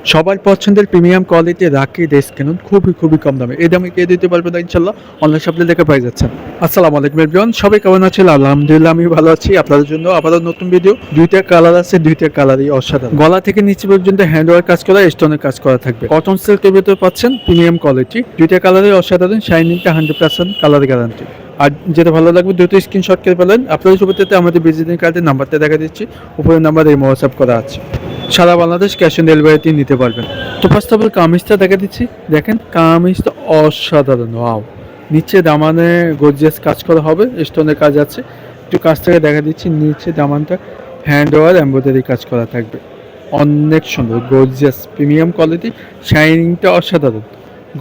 সবার পছন্দের premium quality রাখি ডেস্ক কিনুন খুবই কম দামে। এই দামে কে দিতে পারবে না ইনশাল্লাহ, অনলাইন শপে দেখে পেয়ে যাচ্ছেন। আসসালামু আলাইকুম এভরিওয়ান, সবাই কেমন আছেন? আলহামদুলিল্লাহ আমি ভালো আছি। আপনাদের জন্য আবারও নতুন ভিডিও। দুইটা কালার আছে, দুইটা কালারই অসাধারণ। গলা থেকে নিচে পর্যন্ত হ্যান্ডওয়ার্ক কাজ করা, স্টোনের কাজ করা থাকবে। কটন সিল্কের ভিতরে পাচ্ছেন প্রিমিয়াম কোয়ালিটি। দুইটা কালারই অসাধারণ, শাইনিংটা 100% কালার গ্যারান্টি। আর যেটা ভালো লাগবে দ্রুত স্ক্রিনশট করে ফেলেন। আপনাদের সুবিধাতে আমাদের ভিজিটিং কার্ডের নাম্বারটা দেখা দিচ্ছি, উপরের নাম্বার এই হোয়াটসঅ্যাপ করা আছে। সারা বাংলাদেশ ক্যাশ অন ডেলিভারিতে নিতে পারবেন। তো ফার্স্ট অফ অল কামিজটা দেখা দিচ্ছি, দেখেন কামিজটা অসাধারণ। ওয়াও, নিচে দামানে গর্জিয়াস কাজ করা হবে, স্টোনের কাজ আছে। একটু কাছ থেকে দেখা দিচ্ছি, নিচে দামানটা হ্যান্ড ওয়ার এমব্রয়ডারি কাজ করা থাকবে, অনেক সুন্দর গর্জিয়াস প্রিমিয়াম কোয়ালিটি, শাইনিংটা অসাধারণ।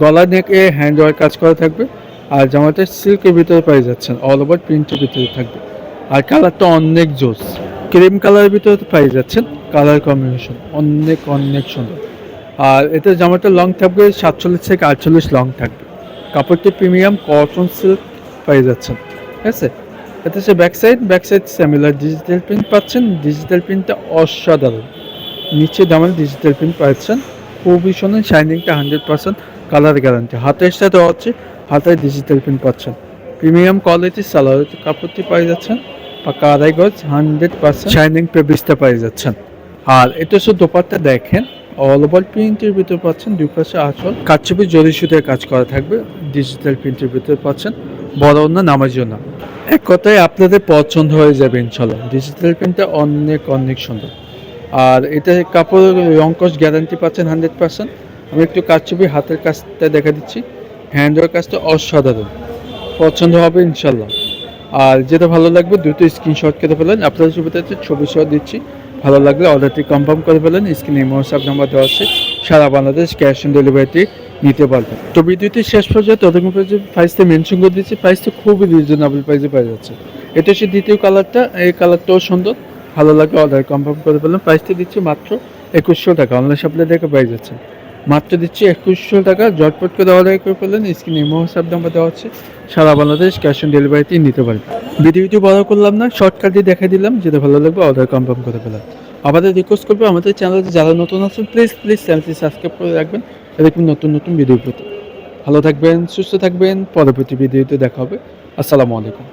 গলা নেকে হ্যান্ড ওয়ার কাজ করা থাকবে। আর জামাটা সিল্কের ভিতরে পেয়ে যাচ্ছেন, অল ওভার প্রিন্টের ভিতরে থাকবে। আর কালারটা অনেক জোস, ক্রিম কালারের ভিতরে পেয়ে যাচ্ছেন। কালার কম্বিনেশন অনেক সুন্দর। আর এটা জামাটা লং থাকবে 47 থেকে 48 লং থাকবে। কাপড়টি প্রিমিয়াম কটন সিল্ক পেয়ে যাচ্ছেন, ঠিক আছে। এটা হচ্ছে back side similar digital print পাচ্ছেন। ডিজিটাল প্রিন্টটা অসাধারণ, নিচে দামের ডিজিটাল প্রিন্ট পাচ্ছেন, খুবই সুন্দর। শাইনিংটা 100% কালার গ্যারান্টি। হাতের সাথে হচ্ছে, হাতের ডিজিটাল প্রিন্ট পাচ্ছেন। প্রিমিয়াম কোয়ালিটি সালোয়ার কাপড়টি পেয়ে যাচ্ছেন, পাকা আড়াই গজ 100% শাইনিং ফেব্রিক্সটা পেয়ে যাচ্ছেন। আর এটা শুধু দোপাট্টা দেখেন, অল ওভার প্রিন্টের ভিতরে পাচ্ছেন। দুই পাশে আঁচল কারচুপি জরি সুতায় কাজ করা থাকবে। ডিজিটাল প্রিন্টের ভিতরে পাচ্ছেন, বড় না নামার জন্য। এক কথায় আপনাদের পছন্দ হয়ে যাবে ইনশাল্লাহ। ডিজিটাল প্রিন্টটা অনেক সুন্দর। আর এটা কাপড় রং কস গ্যারান্টি পাচ্ছেন 100%। আমি একটু কারচুপি হাতের কাজটা দেখা দিচ্ছি, হ্যান্ডওয়ার কাজটা অসাধারণ, পছন্দ হবে ইনশাল্লাহ। আর যেটা ভালো লাগবে দ্রুত স্ক্রিনশট করে ফেলেন। আপনাদের সুবিধাতে ছবি সহ দিচ্ছি, ভালো লাগলে অর্ডারটি কনফার্ম করে ফেলেন। স্ক্রিনে হোয়াটসঅ্যাপ নাম্বার দেওয়া আছে, সারা বাংলাদেশ ক্যাশ অন ডেলিভারিটি নিতে পারবেন। তো ভিডিওটি শেষ পর্যন্ত ততক্ষণ পর্যন্ত প্রাইসটা মেনশন করে দিচ্ছি। প্রাইসটা খুবই রিজনেবল প্রাইসে পাওয়া যাচ্ছে। এটা হচ্ছে দ্বিতীয় কালারটা, এই কালারটাও সুন্দর, ভালো লাগলে অর্ডার কনফার্ম করে ফেলেন। প্রাইসটা দিচ্ছি মাত্র 2100 টাকা, অনলাইন শপে দেখে পেয়ে যাচ্ছে। মাত্র দিচ্ছি 2100 টাকা, ঝটপট করে অর্ডার করে ফেলেন। স্ক্রিনে হোয়াটসঅ্যাপ নাম্বার দেওয়া আছে, সারা বাংলাদেশ ক্যাশ অন ডেলিভারিতে নিতে পারবেন। ভিডিওটি বড় করলাম না, শর্টকাটে দেখা দিলাম, যেটা ভালো লাগবে অর্ডার কনফার্ম করে ফেলেন। আমাদের রিকোয়েস্ট করবো, আমাদের চ্যানেলে যারা নতুন আছেন প্লিজ চ্যানেলটি সাবস্ক্রাইব করে রাখবেন এরকম নতুন ভিডিও পেতে। ভালো থাকবেন, সুস্থ থাকবেন, পরবর্তী ভিডিওতে দেখা হবে। আসসালামু আলাইকুম।